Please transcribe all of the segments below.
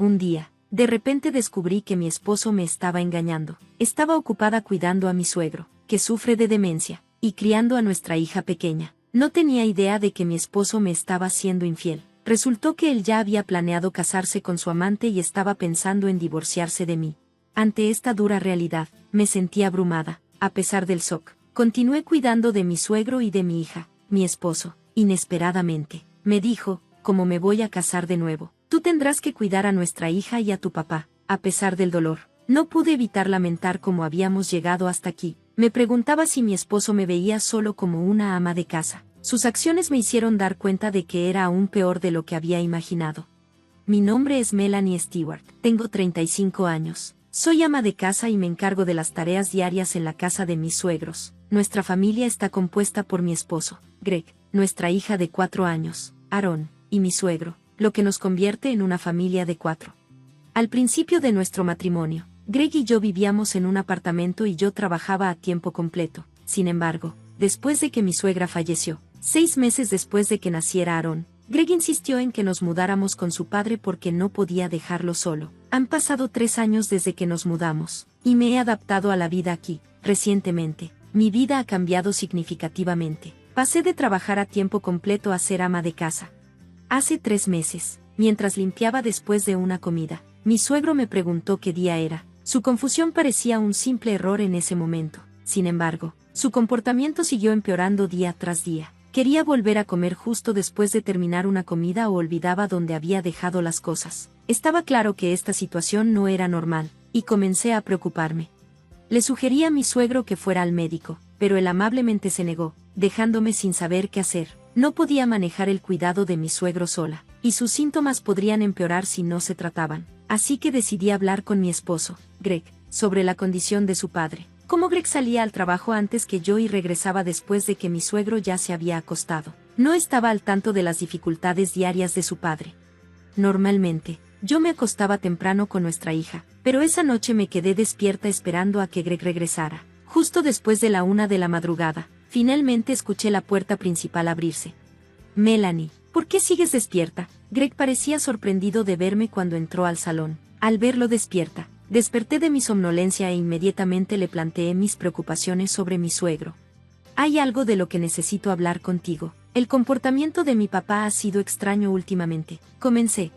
un día, de repente descubrí que mi esposo me estaba engañando. Estaba ocupada cuidando a mi suegro, que sufre de demencia, y criando a nuestra hija pequeña. No tenía idea de que mi esposo me estaba siendo infiel. Resultó que él ya había planeado casarse con su amante y estaba pensando en divorciarse de mí. Ante esta dura realidad, me sentí abrumada. A pesar del shock, continué cuidando de mi suegro y de mi hija. Mi esposo, inesperadamente, me dijo: «¿Cómo me voy a casar de nuevo? Tú tendrás que cuidar a nuestra hija y a tu papá». A pesar del dolor, no pude evitar lamentar cómo habíamos llegado hasta aquí. Me preguntaba si mi esposo me veía solo como una ama de casa. Sus acciones me hicieron dar cuenta de que era aún peor de lo que había imaginado. Mi nombre es Melanie Stewart, tengo 35 años. Soy ama de casa y me encargo de las tareas diarias en la casa de mis suegros. Nuestra familia está compuesta por mi esposo, Greg, nuestra hija de 4 años, Aaron, y mi suegro, lo que nos convierte en una familia de 4. Al principio de nuestro matrimonio, Greg y yo vivíamos en un apartamento y yo trabajaba a tiempo completo. Sin embargo, después de que mi suegra falleció, 6 meses después de que naciera Aaron, Greg insistió en que nos mudáramos con su padre porque no podía dejarlo solo. Han pasado 3 años desde que nos mudamos, y me he adaptado a la vida aquí. Recientemente, mi vida ha cambiado significativamente. Pasé de trabajar a tiempo completo a ser ama de casa. Hace 3 meses, mientras limpiaba después de una comida, mi suegro me preguntó qué día era. Su confusión parecía un simple error en ese momento. Sin embargo, su comportamiento siguió empeorando día tras día. Quería volver a comer justo después de terminar una comida o olvidaba dónde había dejado las cosas. Estaba claro que esta situación no era normal, y comencé a preocuparme. Le sugerí a mi suegro que fuera al médico, pero él amablemente se negó, dejándome sin saber qué hacer. No podía manejar el cuidado de mi suegro sola, y sus síntomas podrían empeorar si no se trataban. Así que decidí hablar con mi esposo, Greg, sobre la condición de su padre. Como Greg salía al trabajo antes que yo y regresaba después de que mi suegro ya se había acostado, no estaba al tanto de las dificultades diarias de su padre. Normalmente, yo me acostaba temprano con nuestra hija, pero esa noche me quedé despierta esperando a que Greg regresara. Justo después de la 1 de la madrugada, finalmente escuché la puerta principal abrirse. «Melanie, ¿por qué sigues despierta?». Greg parecía sorprendido de verme cuando entró al salón. Al verlo despierta, desperté de mi somnolencia e inmediatamente le planteé mis preocupaciones sobre mi suegro. «Hay algo de lo que necesito hablar contigo. El comportamiento de mi papá ha sido extraño últimamente». Comencé.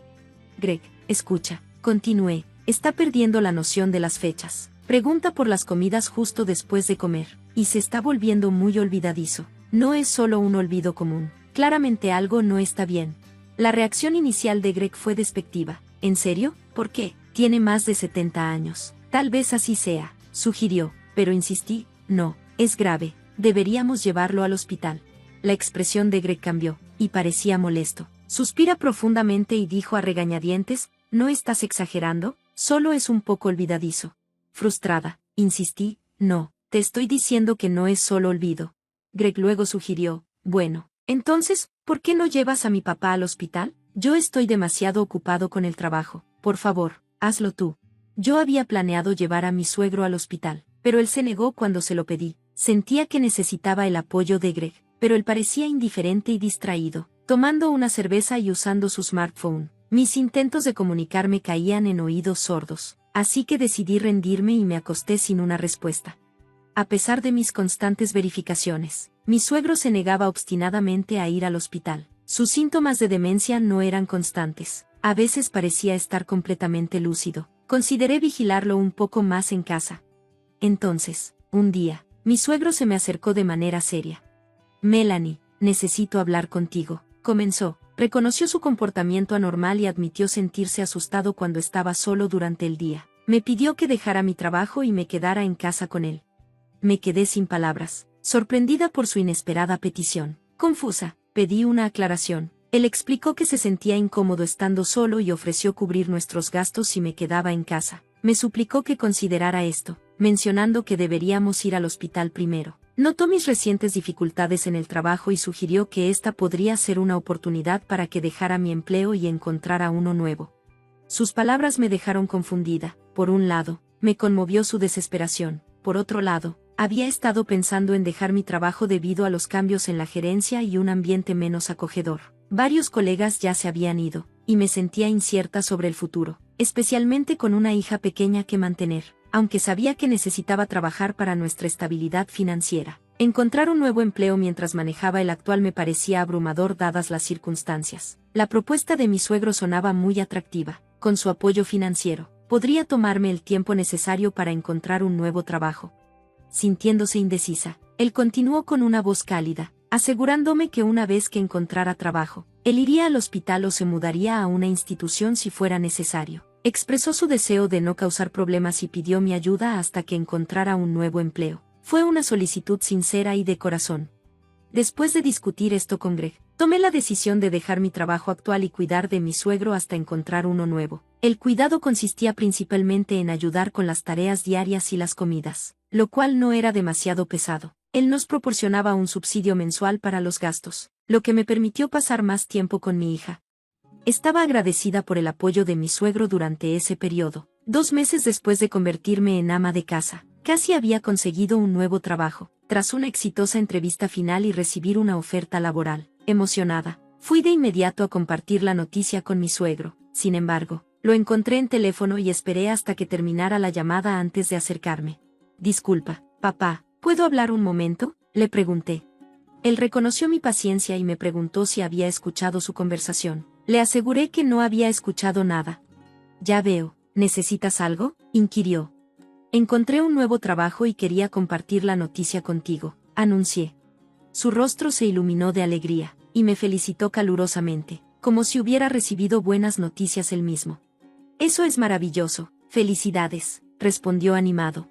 «Greg, escucha», continué, «está perdiendo la noción de las fechas. Pregunta por las comidas justo después de comer, y se está volviendo muy olvidadizo. No es solo un olvido común. Claramente algo no está bien». La reacción inicial de Greg fue despectiva. «¿En serio? ¿Por qué? Tiene más de 70 años. Tal vez así sea», sugirió, pero insistí: «No, es grave. Deberíamos llevarlo al hospital». La expresión de Greg cambió, y parecía molesto. Suspira profundamente y dijo a regañadientes: «¿No estás exagerando? Solo es un poco olvidadizo». Frustrada, insistí: «No, te estoy diciendo que no es solo olvido». Greg luego sugirió: «Bueno, entonces, ¿por qué no llevas a mi papá al hospital? Yo estoy demasiado ocupado con el trabajo. Por favor, hazlo tú». Yo había planeado llevar a mi suegro al hospital, pero él se negó cuando se lo pedí. Sentía que necesitaba el apoyo de Greg, pero él parecía indiferente y distraído, tomando una cerveza y usando su smartphone. Mis intentos de comunicarme caían en oídos sordos, así que decidí rendirme y me acosté sin una respuesta. A pesar de mis constantes verificaciones, mi suegro se negaba obstinadamente a ir al hospital. Sus síntomas de demencia no eran constantes. A veces parecía estar completamente lúcido. Consideré vigilarlo un poco más en casa. Entonces, un día, mi suegro se me acercó de manera seria. «Melanie, necesito hablar contigo», comenzó. Reconoció su comportamiento anormal y admitió sentirse asustado cuando estaba solo durante el día. Me pidió que dejara mi trabajo y me quedara en casa con él. Me quedé sin palabras, sorprendida por su inesperada petición. Confusa, pedí una aclaración. Él explicó que se sentía incómodo estando solo y ofreció cubrir nuestros gastos si me quedaba en casa. Me suplicó que considerara esto, mencionando que deberíamos ir al hospital primero. Notó mis recientes dificultades en el trabajo y sugirió que esta podría ser una oportunidad para que dejara mi empleo y encontrara uno nuevo. Sus palabras me dejaron confundida. Por un lado, me conmovió su desesperación. Por otro lado, había estado pensando en dejar mi trabajo debido a los cambios en la gerencia y un ambiente menos acogedor. Varios colegas ya se habían ido, y me sentía incierta sobre el futuro. especialmente con una hija pequeña que mantener, aunque sabía que necesitaba trabajar para nuestra estabilidad financiera. Encontrar un nuevo empleo mientras manejaba el actual me parecía abrumador dadas las circunstancias. La propuesta de mi suegro sonaba muy atractiva. Con su apoyo financiero, podría tomarme el tiempo necesario para encontrar un nuevo trabajo. Sintiéndose indecisa, él continuó con una voz cálida, asegurándome que una vez que encontrara trabajo, él iría al hospital o se mudaría a una institución si fuera necesario. Expresó su deseo de no causar problemas y pidió mi ayuda hasta que encontrara un nuevo empleo. Fue una solicitud sincera y de corazón. Después de discutir esto con Greg, tomé la decisión de dejar mi trabajo actual y cuidar de mi suegro hasta encontrar uno nuevo. El cuidado consistía principalmente en ayudar con las tareas diarias y las comidas, lo cual no era demasiado pesado. Él nos proporcionaba un subsidio mensual para los gastos, lo que me permitió pasar más tiempo con mi hija. Estaba agradecida por el apoyo de mi suegro durante ese periodo. 2 meses después de convertirme en ama de casa, casi había conseguido un nuevo trabajo. Tras una exitosa entrevista final y recibir una oferta laboral, emocionada, fui de inmediato a compartir la noticia con mi suegro. Sin embargo, lo encontré en teléfono y esperé hasta que terminara la llamada antes de acercarme. Disculpa, papá, ¿puedo hablar un momento?, le pregunté. Él reconoció mi paciencia y me preguntó si había escuchado su conversación. Le aseguré que no había escuchado nada. Ya veo, ¿necesitas algo?, inquirió. Encontré un nuevo trabajo y quería compartir la noticia contigo, anuncié. Su rostro se iluminó de alegría, y me felicitó calurosamente, como si hubiera recibido buenas noticias él mismo. Eso es maravilloso, felicidades, respondió animado.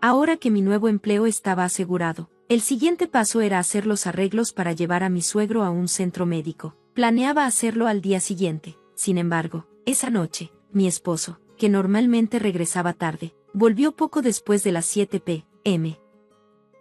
Ahora que mi nuevo empleo estaba asegurado, el siguiente paso era hacer los arreglos para llevar a mi suegro a un centro médico. Planeaba hacerlo al día siguiente. Sin embargo, esa noche, mi esposo, que normalmente regresaba tarde, volvió poco después de las 7 p.m.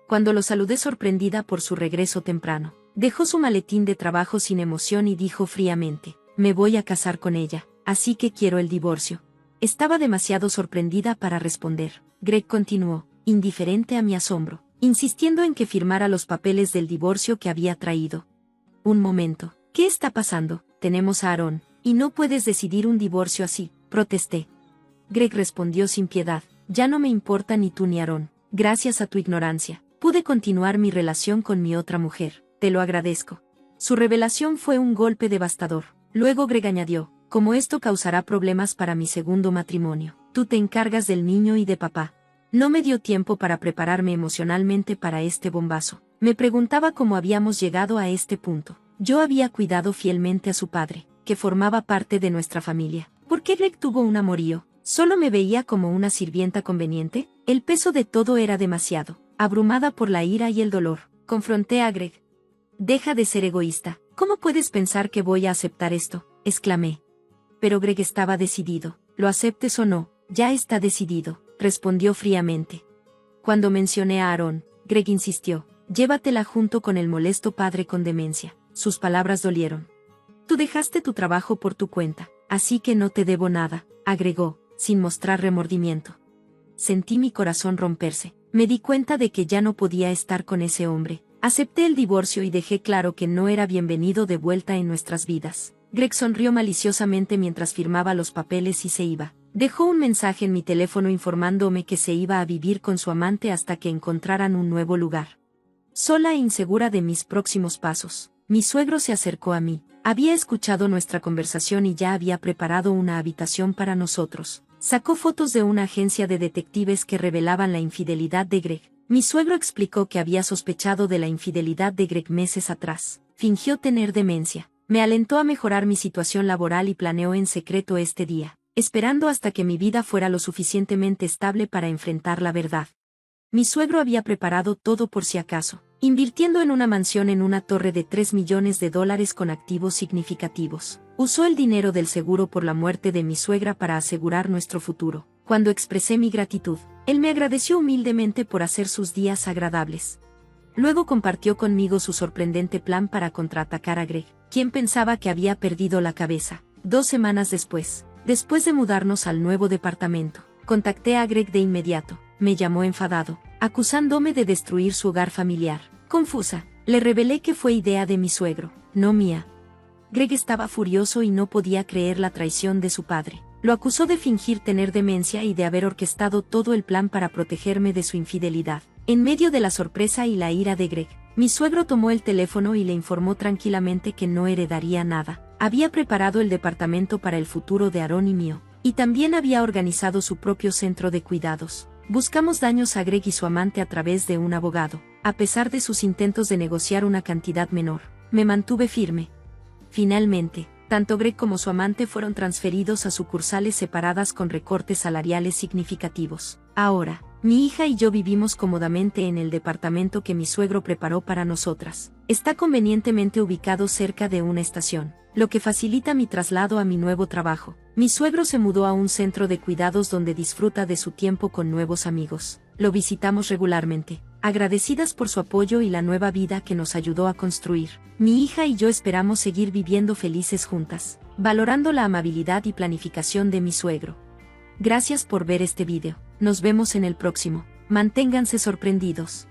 Cuando lo saludé sorprendida por su regreso temprano, dejó su maletín de trabajo sin emoción y dijo fríamente: me voy a casar con ella, así que quiero el divorcio. Estaba demasiado sorprendida para responder. Greg continuó, indiferente a mi asombro, insistiendo en que firmara los papeles del divorcio que había traído. Un momento, ¿qué está pasando? Tenemos a Aaron, y no puedes decidir un divorcio así, protesté. Greg respondió sin piedad: ya no me importa ni tú ni Aaron. Gracias a tu ignorancia, pude continuar mi relación con mi otra mujer. Te lo agradezco. Su revelación fue un golpe devastador. Luego Greg añadió: como esto causará problemas para mi segundo matrimonio, tú te encargas del niño y de papá. No me dio tiempo para prepararme emocionalmente para este bombazo. Me preguntaba cómo habíamos llegado a este punto. Yo había cuidado fielmente a su padre, que formaba parte de nuestra familia. ¿Por qué Greg tuvo un amorío? ¿Solo me veía como una sirvienta conveniente? El peso de todo era demasiado. Abrumada por la ira y el dolor, confronté a Greg. Deja de ser egoísta. ¿Cómo puedes pensar que voy a aceptar esto?, exclamé. Pero Greg estaba decidido. Lo aceptes o no, ya está decidido, respondió fríamente. Cuando mencioné a Aaron, Greg insistió: llévatela junto con el molesto padre con demencia. Sus palabras dolieron. Tú dejaste tu trabajo por tu cuenta, así que no te debo nada, agregó, sin mostrar remordimiento. Sentí mi corazón romperse. Me di cuenta de que ya no podía estar con ese hombre. Acepté el divorcio y dejé claro que no era bienvenido de vuelta en nuestras vidas. Greg sonrió maliciosamente mientras firmaba los papeles y se iba. Dejó un mensaje en mi teléfono informándome que se iba a vivir con su amante hasta que encontraran un nuevo lugar. Sola e insegura de mis próximos pasos, mi suegro se acercó a mí. Había escuchado nuestra conversación y ya había preparado una habitación para nosotros. Sacó fotos de una agencia de detectives que revelaban la infidelidad de Greg. Mi suegro explicó que había sospechado de la infidelidad de Greg meses atrás. Fingió tener demencia. Me alentó a mejorar mi situación laboral y planeó en secreto este día, esperando hasta que mi vida fuera lo suficientemente estable para enfrentar la verdad. Mi suegro había preparado todo por si acaso, invirtiendo en una mansión en una torre de $3 millones con activos significativos. Usó el dinero del seguro por la muerte de mi suegra para asegurar nuestro futuro. Cuando expresé mi gratitud, él me agradeció humildemente por hacer sus días agradables. Luego compartió conmigo su sorprendente plan para contraatacar a Greg, quien pensaba que había perdido la cabeza. 2 semanas después de mudarnos al nuevo departamento, contacté a Greg de inmediato. Me llamó enfadado, acusándome de destruir su hogar familiar. Confusa, le revelé que fue idea de mi suegro, no mía. Greg estaba furioso y no podía creer la traición de su padre. Lo acusó de fingir tener demencia y de haber orquestado todo el plan para protegerme de su infidelidad. En medio de la sorpresa y la ira de Greg, mi suegro tomó el teléfono y le informó tranquilamente que no heredaría nada. Había preparado el departamento para el futuro de Aaron y mío, y también había organizado su propio centro de cuidados. Buscamos daños a Greg y su amante a través de un abogado. A pesar de sus intentos de negociar una cantidad menor, me mantuve firme. Finalmente, tanto Greg como su amante fueron transferidos a sucursales separadas con recortes salariales significativos. Ahora, mi hija y yo vivimos cómodamente en el departamento que mi suegro preparó para nosotras. Está convenientemente ubicado cerca de una estación, lo que facilita mi traslado a mi nuevo trabajo. Mi suegro se mudó a un centro de cuidados donde disfruta de su tiempo con nuevos amigos. Lo visitamos regularmente, agradecidas por su apoyo y la nueva vida que nos ayudó a construir. Mi hija y yo esperamos seguir viviendo felices juntas, valorando la amabilidad y planificación de mi suegro. Gracias por ver este video. Nos vemos en el próximo. Manténganse sorprendidos.